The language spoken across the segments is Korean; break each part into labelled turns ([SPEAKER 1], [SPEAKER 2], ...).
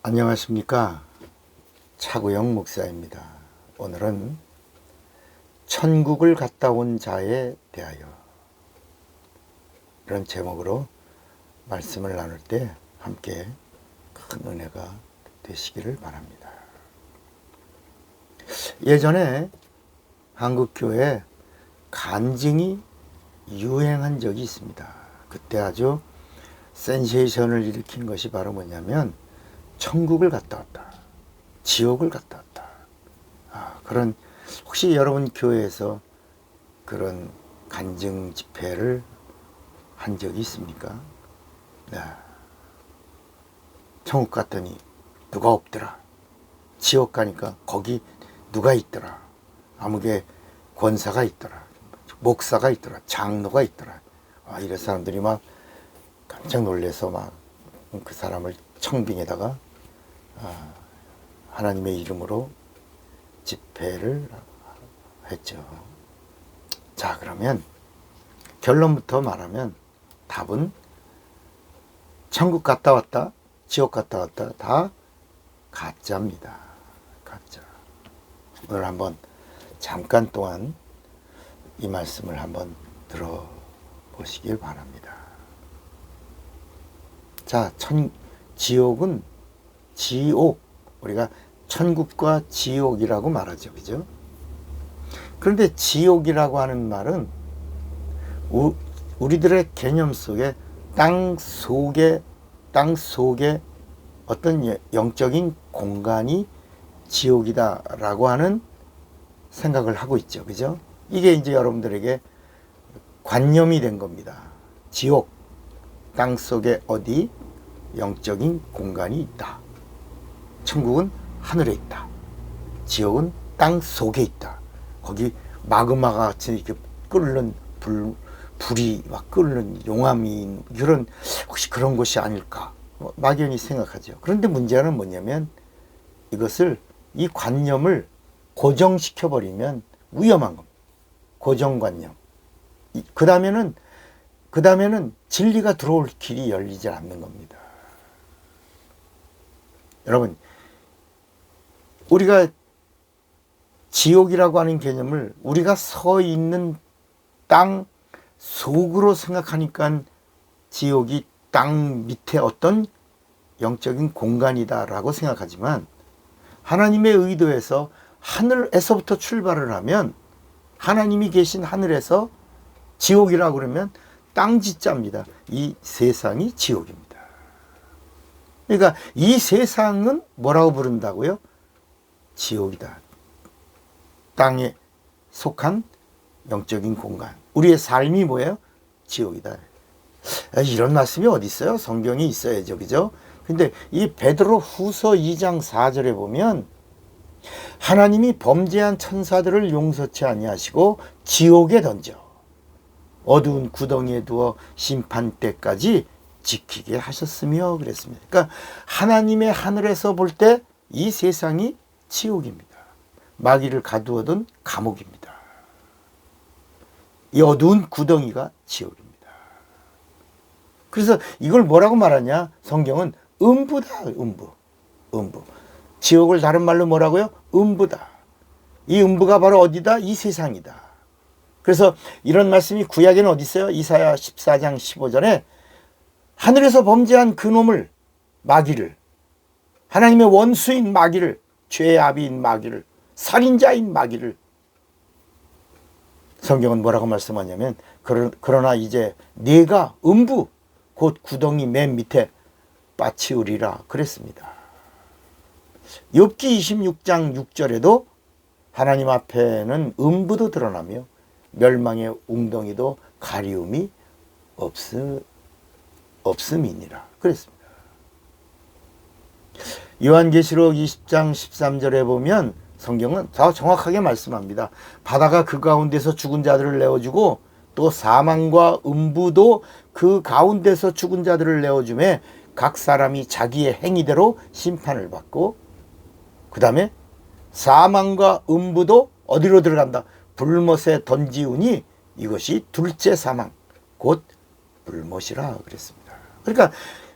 [SPEAKER 1] 안녕하십니까. 차구영 목사입니다. 오늘은 천국을 갔다 온 자에 대하여 이런 제목으로 말씀을 나눌 때 함께 큰 은혜가 되시기를 바랍니다. 예전에 한국교회에 간증이 유행한 적이 있습니다. 그때 아주 센세이션을 일으킨 것이 바로 뭐냐면 천국을 갔다 왔다, 지옥을 갔다 왔다. 그런 혹시 여러분 교회에서 그런 간증 집회를 한 적이 있습니까? 네. 천국 갔더니 누가 없더라. 지옥 가니까 거기 누가 있더라. 아무개 권사가 있더라. 목사가 있더라. 장로가 있더라. 이런 사람들이 막 깜짝 놀라서 막 그 사람을 청빙에다가 하나님의 이름으로 집회를 했죠. 자, 그러면 결론부터 말하면 답은 천국 갔다 왔다, 지옥 갔다 왔다 다 가짜입니다. 가짜. 오늘 한번 잠깐 동안 이 말씀을 한번 들어보시길 바랍니다. 자, 지옥은 지옥, 우리가 천국과 지옥이라고 말하죠. 그죠? 그런데 지옥이라고 하는 말은 우리들의 개념 속에 땅 속에 어떤 영적인 공간이 지옥이다라고 하는 생각을 하고 있죠. 그죠? 이게 이제 여러분들에게 관념이 된 겁니다. 지옥, 땅 속에 어디 영적인 공간이 있다. 천국은 하늘에 있다. 지옥은 땅 속에 있다. 거기 마그마가 같이 이렇게 끓는 불이 막 끓는 용암이 이런 혹시 그런 곳이 아닐까 막연히 생각하죠. 그런데 문제는 뭐냐면 이 관념을 고정시켜 버리면 위험한 겁니다. 고정관념. 그 다음에는 진리가 들어올 길이 열리지 않는 겁니다. 여러분, 우리가 지옥이라고 하는 개념을 우리가 서 있는 땅 속으로 생각하니까 지옥이 땅 밑에 어떤 영적인 공간이다라고 생각하지만 하나님의 의도에서 하늘에서부터 출발을 하면 하나님이 계신 하늘에서 지옥이라고 그러면 땅지자입니다. 이 세상이 지옥입니다. 그러니까 이 세상은 뭐라고 부른다고요? 지옥이다. 땅에 속한 영적인 공간. 우리의 삶이 뭐예요? 지옥이다. 이런 말씀이 어디 있어요? 성경이 있어야죠. 그죠? 근데 이 베드로 후서 2장 4절에 보면 하나님이 범죄한 천사들을 용서치 아니하시고 지옥에 던져 어두운 구덩이에 두어 심판 때까지 지키게 하셨으며 그랬습니다. 그러니까 하나님의 하늘에서 볼 때 이 세상이 지옥입니다. 마귀를 가두어둔 감옥입니다. 이 어두운 구덩이가 지옥입니다. 그래서 이걸 뭐라고 말하냐? 성경은 음부다. 음부. 지옥을 다른 말로 뭐라고요? 음부다. 이 음부가 바로 어디다? 이 세상이다. 그래서 이런 말씀이 구약에는 어디 있어요? 이사야 14장 15절에 하늘에서 범죄한 그놈을, 마귀를, 하나님의 원수인 마귀를, 죄의 아비인 마귀를, 살인자인 마귀를, 성경은 뭐라고 말씀하냐면 그러나 이제 네가 음부 곧 구덩이 맨 밑에 빠치우리라 그랬습니다. 욥기 26장 6절에도 하나님 앞에는 음부도 드러나며 멸망의 웅덩이도 가리움이 없음이니라 그랬습니다. 요한계시록 20장 13절에 보면 성경은 더 정확하게 말씀합니다. 바다가 그 가운데서 죽은 자들을 내어주고 또 사망과 음부도 그 가운데서 죽은 자들을 내어주매 각 사람이 자기의 행위대로 심판을 받고 그 다음에 사망과 음부도 어디로 들어간다? 불못에 던지우니 이것이 둘째 사망 곧 불못이라 그랬습니다. 그러니까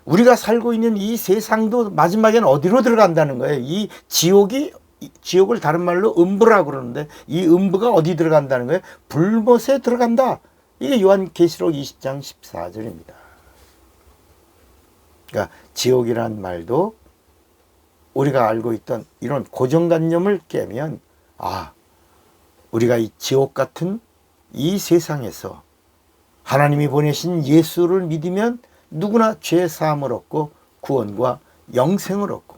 [SPEAKER 1] 우리가 살고 있는 이 세상도 마지막에는 어디로 들어간다는 거예요. 이 지옥을 다른 말로 음부라고 그러는데 이 음부가 어디 들어간다는 거예요? 불못에 들어간다. 이게 요한계시록 20장 14절입니다. 그러니까 지옥이란 말도 우리가 알고 있던 이런 고정관념을 깨면 우리가 이 지옥 같은 이 세상에서 하나님이 보내신 예수를 믿으면 누구나 죄 사함을 얻고 구원과 영생을 얻고,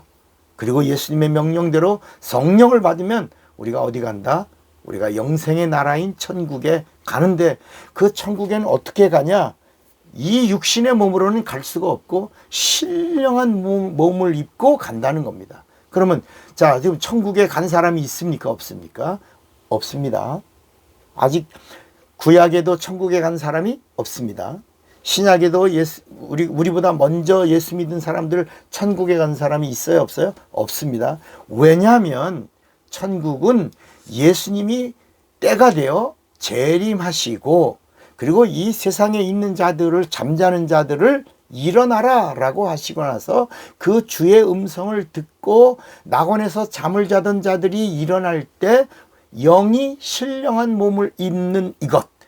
[SPEAKER 1] 그리고 예수님의 명령대로 성령을 받으면 우리가 어디 간다? 우리가 영생의 나라인 천국에 가는데, 그 천국에는 어떻게 가냐? 이 육신의 몸으로는 갈 수가 없고 신령한 몸을 입고 간다는 겁니다. 그러면 자, 지금 천국에 간 사람이 있습니까? 없습니까? 없습니다. 아직 구약에도 천국에 간 사람이 없습니다. 신약에도 우리보다 먼저 예수 믿은 사람들 천국에 간 사람이 있어요? 없어요? 없습니다. 왜냐하면 천국은 예수님이 때가 되어 재림하시고, 그리고 이 세상에 있는 자들을, 잠자는 자들을 일어나라 라고 하시고 나서 그 주의 음성을 듣고 낙원에서 잠을 자던 자들이 일어날 때 영이 신령한 몸을 입는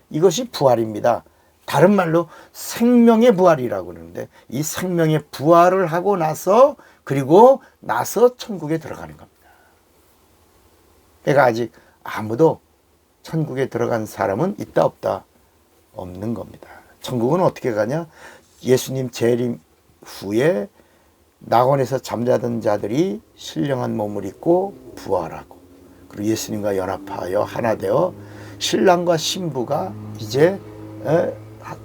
[SPEAKER 1] 이것이 부활입니다. 다른 말로 생명의 부활이라고 그러는데, 이 생명의 부활을 하고 나서 천국에 들어가는 겁니다. 그러니까 아직 아무도 천국에 들어간 사람은 있다 없다? 없는 겁니다. 천국은 어떻게 가냐? 예수님 재림 후에 낙원에서 잠자던 자들이 신령한 몸을 입고 부활하고, 그리고 예수님과 연합하여 하나 되어 신랑과 신부가 이제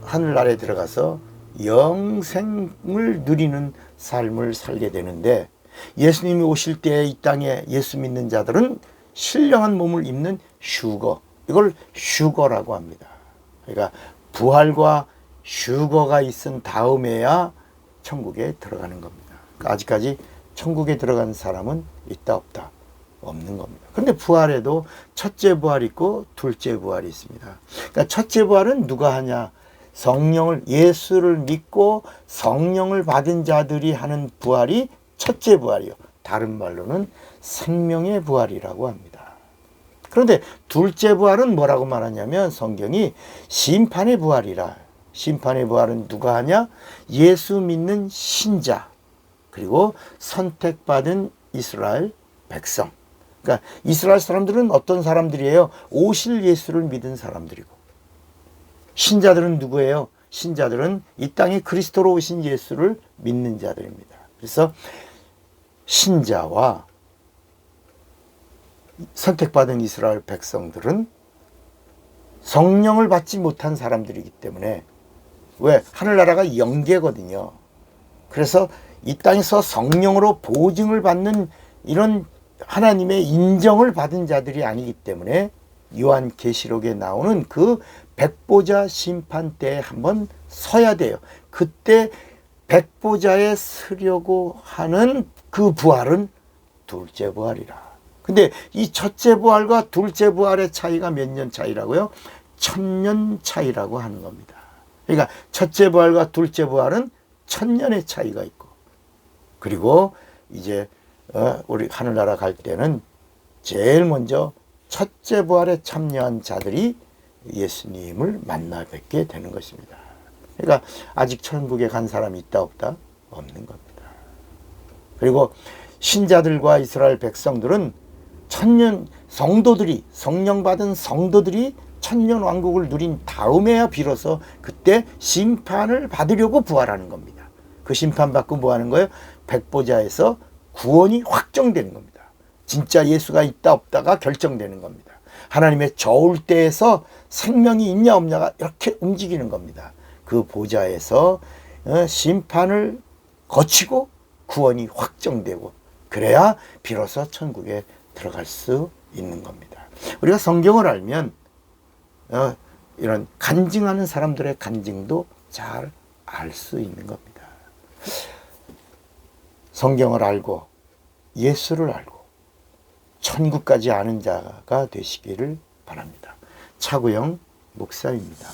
[SPEAKER 1] 하늘나라에 들어가서 영생을 누리는 삶을 살게 되는데, 예수님이 오실 때 이 땅에 예수 믿는 자들은 신령한 몸을 입는 휴거, 이걸 휴거라고 합니다. 그러니까 부활과 휴거가 있은 다음에야 천국에 들어가는 겁니다. 그러니까 아직까지 천국에 들어간 사람은 있다 없다? 없는 겁니다. 그런데 부활에도 첫째 부활이 있고 둘째 부활이 있습니다. 그러니까 첫째 부활은 누가 하냐? 예수를 믿고 성령을 받은 자들이 하는 부활이 첫째 부활이요. 다른 말로는 생명의 부활이라고 합니다. 그런데 둘째 부활은 뭐라고 말하냐면 성경이 심판의 부활이라. 심판의 부활은 누가 하냐? 예수 믿는 신자, 그리고 선택받은 이스라엘 백성. 그러니까 이스라엘 사람들은 어떤 사람들이에요? 오실 예수를 믿은 사람들이고, 신자들은 누구예요? 신자들은 이 땅에 그리스도로 오신 예수를 믿는 자들입니다. 그래서 신자와 선택받은 이스라엘 백성들은 성령을 받지 못한 사람들이기 때문에, 왜? 하늘나라가 영계거든요. 그래서 이 땅에서 성령으로 보증을 받는 이런 하나님의 인정을 받은 자들이 아니기 때문에 요한계시록에 나오는 그 백보자 심판 때에 한번 서야 돼요. 그때 백보자에 서려고 하는 그 부활은 둘째 부활이라. 근데 이 첫째 부활과 둘째 부활의 차이가 몇 년 차이라고요? 1000년 차이라고 하는 겁니다. 그러니까 첫째 부활과 둘째 부활은 1000년의 차이가 있고, 그리고 이제 우리 하늘나라 갈 때는 제일 먼저 첫째 부활에 참여한 자들이 예수님을 만나 뵙게 되는 것입니다. 그러니까 아직 천국에 간 사람이 있다 없다? 없는 겁니다. 그리고 신자들과 이스라엘 백성들은 성령 받은 성도들이 천년 왕국을 누린 다음에야 비로소 그때 심판을 받으려고 부활하는 겁니다. 그 심판 받고 뭐 하는 거예요? 백보자에서 구원이 확정되는 겁니다. 진짜 예수가 있다 없다가 결정되는 겁니다. 하나님의 저울 때에서 생명이 있냐 없냐가 이렇게 움직이는 겁니다. 그 보좌에서 심판을 거치고 구원이 확정되고, 그래야 비로소 천국에 들어갈 수 있는 겁니다. 우리가 성경을 알면 이런 간증하는 사람들의 간증도 잘 알 수 있는 겁니다. 성경을 알고 예수를 알고 천국까지 아는 자가 되시기를 바랍니다. 차구영 목사입니다.